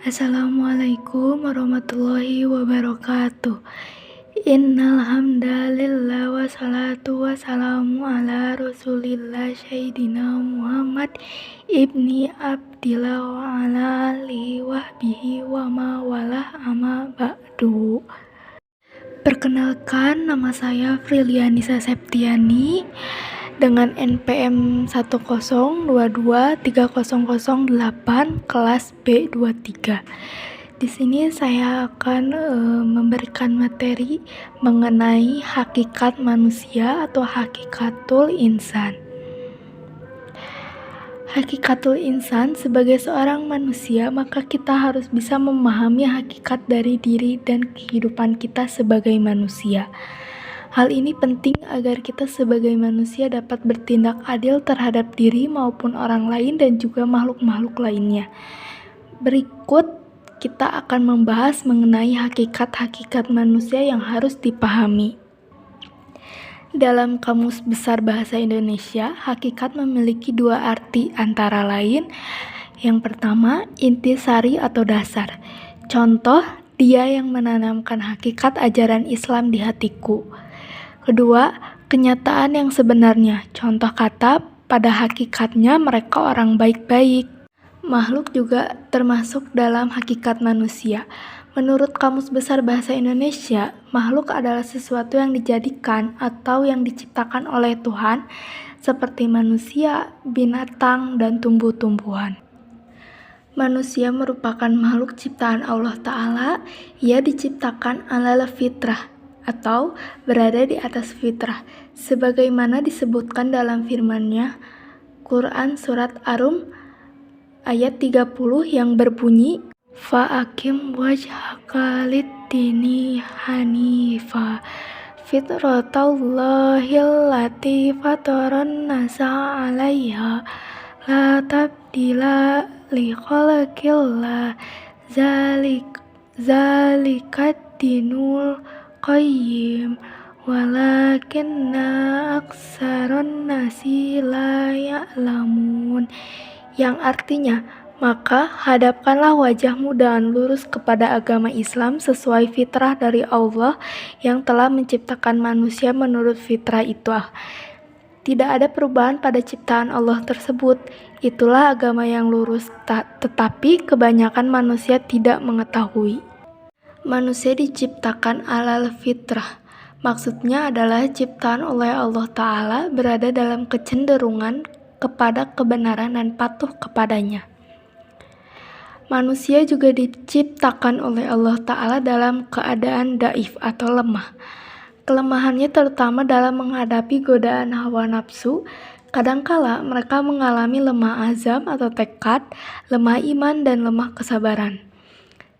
Assalamualaikum warahmatullahi wabarakatuh. Innal hamdalillah wassalatu wassalamu ala Rasulillah Sayyidina Muhammad ibni Abdillah wa ala alihi wahbihi wa mawalah amma ba'du. Perkenalkan, nama saya Frilianisa Septiani dengan NPM 102230008 kelas B23. Di sini saya akan memberikan materi mengenai hakikat manusia atau hakikatul insan. Hakikatul insan, sebagai seorang manusia, maka kita harus bisa memahami hakikat dari diri dan kehidupan kita sebagai manusia. Hal ini penting agar kita sebagai manusia dapat bertindak adil terhadap diri maupun orang lain dan juga makhluk-makhluk lainnya. Berikut kita akan membahas mengenai hakikat-hakikat manusia yang harus dipahami. Dalam Kamus Besar Bahasa Indonesia, hakikat memiliki dua arti antara lain. Yang pertama, intisari atau dasar. Contoh, dia yang menanamkan hakikat ajaran Islam di hatiku. Kedua, kenyataan yang sebenarnya. Contoh kata, pada hakikatnya mereka orang baik-baik. Makhluk juga termasuk dalam hakikat manusia. Menurut Kamus Besar Bahasa Indonesia, makhluk adalah sesuatu yang dijadikan atau yang diciptakan oleh Tuhan, seperti manusia, binatang, dan tumbuh-tumbuhan. Manusia merupakan makhluk ciptaan Allah Ta'ala. Ia diciptakan ala fitrah atau berada di atas fitrah, sebagaimana disebutkan dalam firman-Nya Quran Surat Ar-Rum ayat 30 yang berbunyi, Fa'akim wajhaka lid-dini hanifa fitratallahi allati fataran nasa 'alaiha la tabdila li khalqillah zalikat dinul qayyim walakinna aksaron nasi la ya'lamun, yang artinya, maka hadapkanlah wajahmu dengan lurus kepada agama Islam sesuai fitrah dari Allah yang telah menciptakan manusia menurut fitrah itu. Tidak ada perubahan pada ciptaan Allah tersebut. Itulah agama yang lurus, tetapi kebanyakan manusia tidak mengetahui. Manusia diciptakan alal fitrah. Maksudnya adalah ciptaan oleh Allah Ta'ala berada dalam kecenderungan kepada kebenaran dan patuh kepadanya. Manusia juga diciptakan oleh Allah Ta'ala dalam keadaan daif atau lemah. Kelemahannya terutama dalam menghadapi godaan hawa nafsu. Kadangkala mereka mengalami lemah azam atau tekad, lemah iman, dan lemah kesabaran.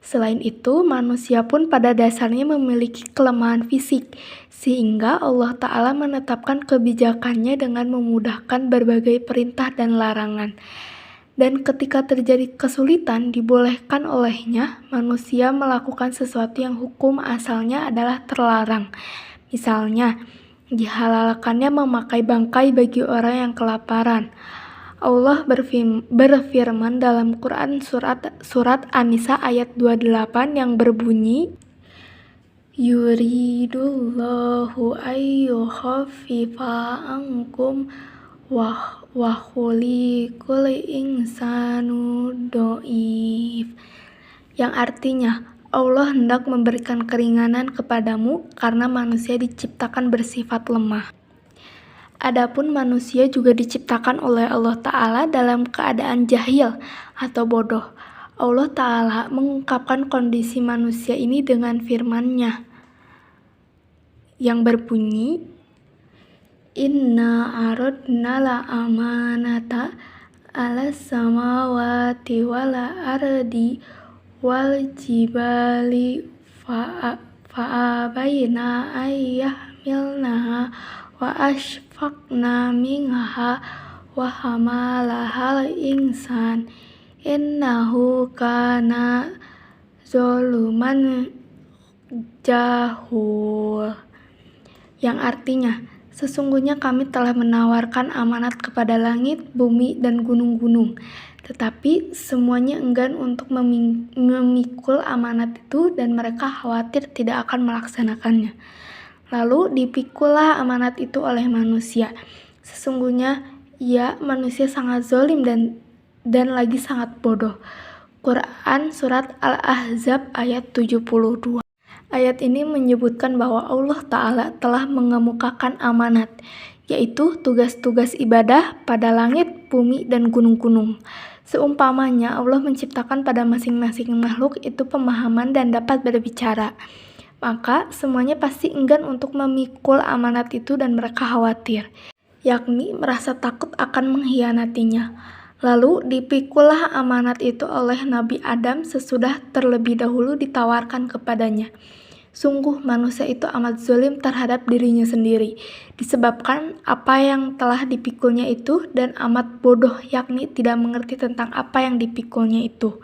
Selain itu, manusia pun pada dasarnya memiliki kelemahan fisik, sehingga Allah Ta'ala menetapkan kebijakannya dengan memudahkan berbagai perintah dan larangan. Dan ketika terjadi kesulitan, dibolehkan olehnya manusia melakukan sesuatu yang hukum asalnya adalah terlarang. Misalnya, dihalalkannya memakai bangkai bagi orang yang kelaparan. Allah berfirman dalam Quran surat An-Nisa ayat 28 yang berbunyi, Yuridullahu ayyukhaffifa ankum wa khuliqul insanu dhaif, yang artinya Allah hendak memberikan keringanan kepadamu karena manusia diciptakan bersifat lemah. Adapun manusia juga diciptakan oleh Allah Ta'ala dalam keadaan jahil atau bodoh. Allah Ta'ala mengungkapkan kondisi manusia ini dengan firman-Nya yang berbunyi, Inna aradna la amanata ala samawati wal ardi wal jibali fa'abaina ayyahmilnaha wa ashfaqna minha wa hamalahal insan innahu kana zoluman jahul, yang artinya Sesungguhnya kami telah menawarkan amanat kepada langit, bumi, dan gunung-gunung. Tetapi semuanya enggan untuk memikul amanat itu dan mereka khawatir tidak akan melaksanakannya. Lalu dipikullah amanat itu oleh manusia. Sesungguhnya ia manusia sangat zalim dan lagi sangat bodoh. Quran Surat Al-Ahzab ayat 72. Ayat ini menyebutkan bahwa Allah Ta'ala telah mengemukakan amanat, yaitu tugas-tugas ibadah pada langit, bumi, dan gunung-gunung. Seumpamanya Allah menciptakan pada masing-masing makhluk itu pemahaman dan dapat berbicara, maka semuanya pasti enggan untuk memikul amanat itu dan mereka khawatir, yakni merasa takut akan mengkhianatinya. Lalu dipikullah amanat itu oleh Nabi Adam sesudah terlebih dahulu ditawarkan kepadanya. Sungguh manusia itu amat zalim terhadap dirinya sendiri, disebabkan apa yang telah dipikulnya itu, dan amat bodoh, yakni tidak mengerti tentang apa yang dipikulnya itu.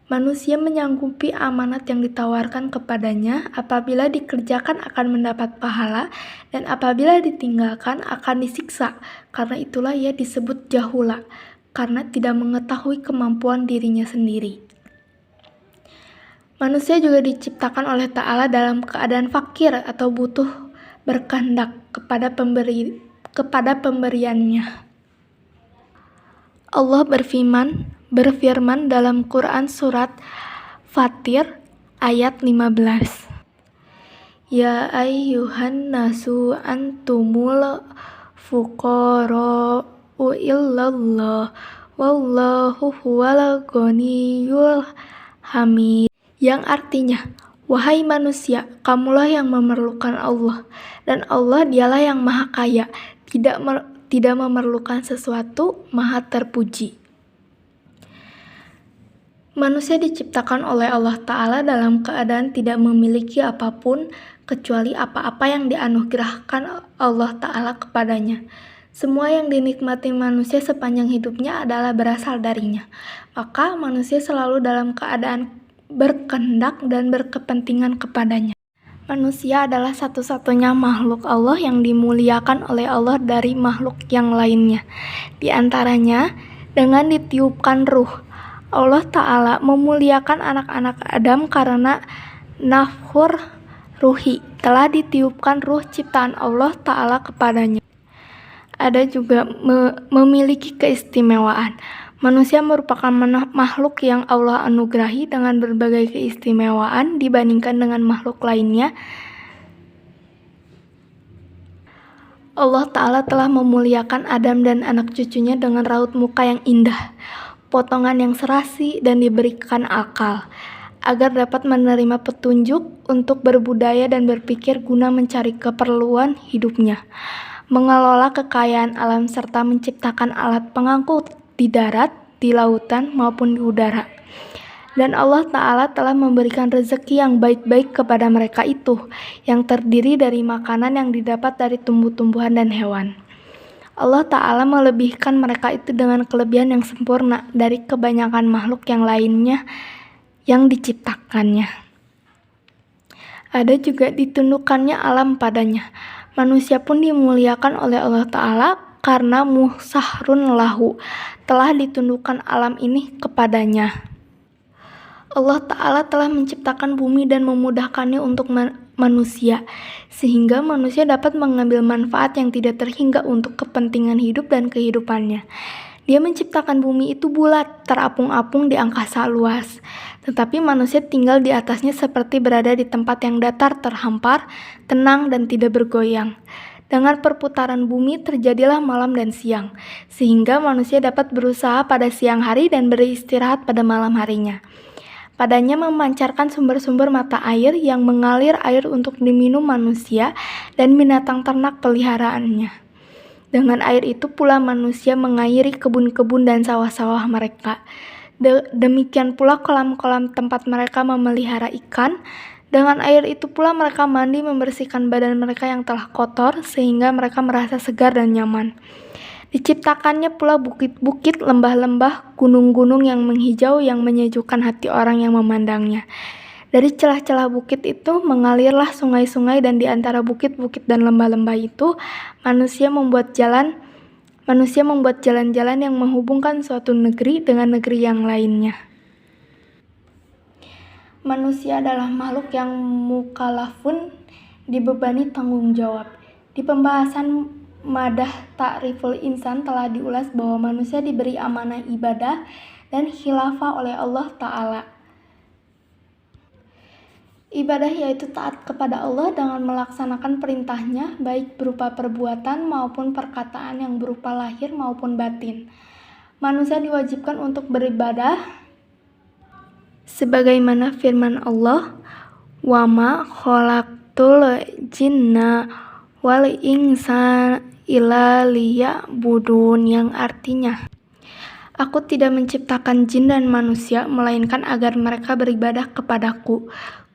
Manusia menyanggupi amanat yang ditawarkan kepadanya, apabila dikerjakan akan mendapat pahala, dan apabila ditinggalkan akan disiksa. Karena itulah ia disebut jahula, karena tidak mengetahui kemampuan dirinya sendiri. Manusia juga diciptakan oleh Ta'ala dalam keadaan fakir atau butuh berkehendak kepada pemberiannya. Allah berfirman dalam Quran Surat Fatir ayat 15. Ya ayyuhan nasu antumul fuqara'u ilallah wallahu huwal ghaniyyul hamid. Yang artinya, wahai manusia, kamulah yang memerlukan Allah, dan Allah dialah yang maha kaya, tidak memerlukan sesuatu, maha terpuji. Manusia diciptakan oleh Allah Ta'ala dalam keadaan tidak memiliki apapun, kecuali apa-apa yang dianugerahkan Allah Ta'ala kepadanya. Semua yang dinikmati manusia sepanjang hidupnya adalah berasal darinya. Maka manusia selalu dalam keadaan berkehendak dan berkepentingan kepadanya. Manusia adalah satu-satunya makhluk Allah yang dimuliakan oleh Allah dari makhluk yang lainnya. Di antaranya, dengan ditiupkan ruh. Allah Ta'ala memuliakan anak-anak Adam karena nafkhur ruhi, telah ditiupkan ruh ciptaan Allah Ta'ala kepadanya. Ada juga memiliki keistimewaan. Manusia merupakan makhluk yang Allah anugerahi dengan berbagai keistimewaan dibandingkan dengan makhluk lainnya. Allah Ta'ala telah memuliakan Adam dan anak cucunya dengan raut muka yang indah, potongan yang serasi, dan diberikan akal, agar dapat menerima petunjuk untuk berbudaya dan berpikir guna mencari keperluan hidupnya, mengelola kekayaan alam serta menciptakan alat pengangkut di darat, di lautan, maupun di udara. Dan Allah Ta'ala telah memberikan rezeki yang baik-baik kepada mereka itu, yang terdiri dari makanan yang didapat dari tumbuh-tumbuhan dan hewan. Allah Ta'ala melebihkan mereka itu dengan kelebihan yang sempurna dari kebanyakan makhluk yang lainnya yang diciptakannya. Ada juga ditundukkannya alam padanya. Manusia pun dimuliakan oleh Allah Ta'ala karena musahrun lahu, telah ditundukkan alam ini kepadanya. Allah Ta'ala telah menciptakan bumi dan memudahkannya untuk manusia, sehingga manusia dapat mengambil manfaat yang tidak terhingga untuk kepentingan hidup dan kehidupannya. Dia menciptakan bumi itu bulat, terapung-apung di angkasa luas, tetapi manusia tinggal di atasnya seperti berada di tempat yang datar, terhampar, tenang, dan tidak bergoyang. Dengan perputaran bumi terjadilah malam dan siang, sehingga manusia dapat berusaha pada siang hari dan beristirahat pada malam harinya. Padanya memancarkan sumber-sumber mata air yang mengalir air untuk diminum manusia dan binatang ternak peliharaannya. Dengan air itu pula manusia mengairi kebun-kebun dan sawah-sawah mereka. Demikian pula kolam-kolam tempat mereka memelihara ikan. Dengan air itu pula mereka mandi membersihkan badan mereka yang telah kotor, sehingga mereka merasa segar dan nyaman. Diciptakannya pula bukit-bukit, lembah-lembah, gunung-gunung yang menghijau yang menyejukkan hati orang yang memandangnya. Dari celah-celah bukit itu mengalirlah sungai-sungai, dan di antara bukit-bukit dan lembah-lembah itu manusia membuat jalan-jalan yang menghubungkan suatu negeri dengan negeri yang lainnya. Manusia adalah makhluk yang mukallafun, dibebani tanggung jawab. Di pembahasan Madah Ta'riful Insan telah diulas bahwa manusia diberi amanah ibadah dan khilafah oleh Allah Ta'ala. Ibadah yaitu taat kepada Allah dengan melaksanakan perintahnya, baik berupa perbuatan maupun perkataan yang berupa lahir maupun batin. Manusia diwajibkan untuk beribadah sebagaimana firman Allah, "Wa ma khalaqtul jinna wal insa illa liya'budun," yang artinya, "Aku tidak menciptakan jin dan manusia melainkan agar mereka beribadah kepadaku."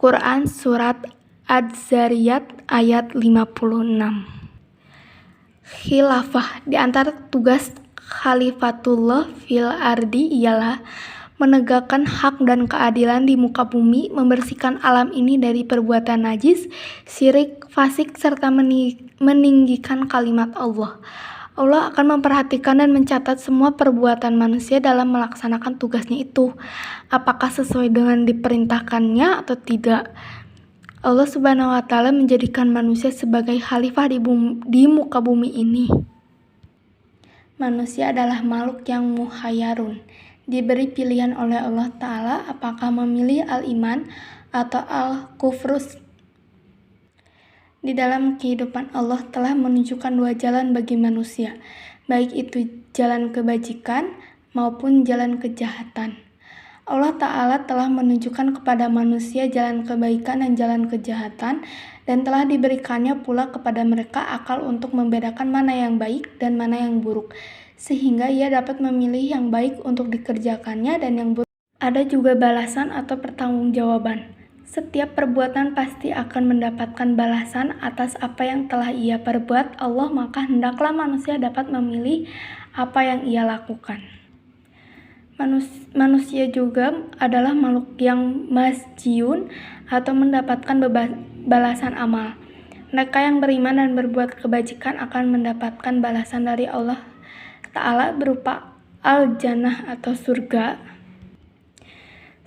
Quran Surat Az-Zariyat ayat 56. Khilafah. Di antara tugas khalifatullah fil ardi ialah menegakkan hak dan keadilan di muka bumi, membersihkan alam ini dari perbuatan najis, syirik, fasik, serta meninggikan kalimat Allah. Allah akan memperhatikan dan mencatat semua perbuatan manusia dalam melaksanakan tugasnya itu, apakah sesuai dengan diperintahkannya atau tidak. Allah Subhanahu wa Ta'ala menjadikan manusia sebagai khalifah di muka bumi ini. Manusia adalah makhluk yang muhayyarun, diberi pilihan oleh Allah Ta'ala apakah memilih al-iman atau al-kufrus. Di dalam kehidupan Allah telah menunjukkan dua jalan bagi manusia, baik itu jalan kebajikan maupun jalan kejahatan. Allah Ta'ala telah menunjukkan kepada manusia jalan kebaikan dan jalan kejahatan, dan telah diberikannya pula kepada mereka akal untuk membedakan mana yang baik dan mana yang buruk, sehingga ia dapat memilih yang baik untuk dikerjakannya dan yang buruk. Ada juga balasan atau pertanggungjawaban. Setiap perbuatan pasti akan mendapatkan balasan atas apa yang telah ia perbuat Allah, maka hendaklah manusia dapat memilih apa yang ia lakukan. Manusia juga adalah makhluk yang masjiun atau mendapatkan balasan amal. Mereka yang beriman dan berbuat kebajikan akan mendapatkan balasan dari Allah Ta'ala berupa al-jannah atau surga.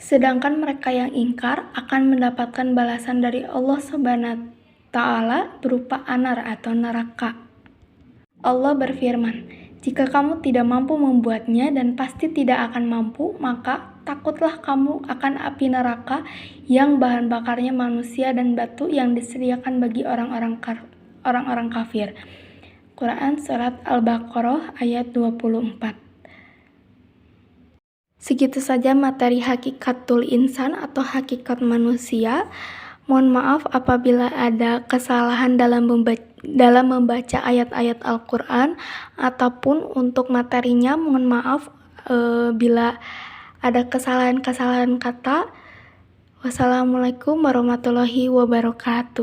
Sedangkan mereka yang ingkar akan mendapatkan balasan dari Allah Subhanahu Ta'ala berupa anar atau neraka. Allah berfirman, "Jika kamu tidak mampu membuatnya dan pasti tidak akan mampu, maka takutlah kamu akan api neraka yang bahan bakarnya manusia dan batu yang disediakan bagi orang-orang kafir." Quran Surat Al-Baqarah ayat 24. Segitu saja materi hakikatul insan atau hakikat manusia. Mohon maaf apabila ada kesalahan dalam membaca ayat-ayat Al-Quran ataupun untuk materinya. Mohon maaf bila ada kesalahan-kesalahan kata. Wassalamualaikum warahmatullahi wabarakatuh.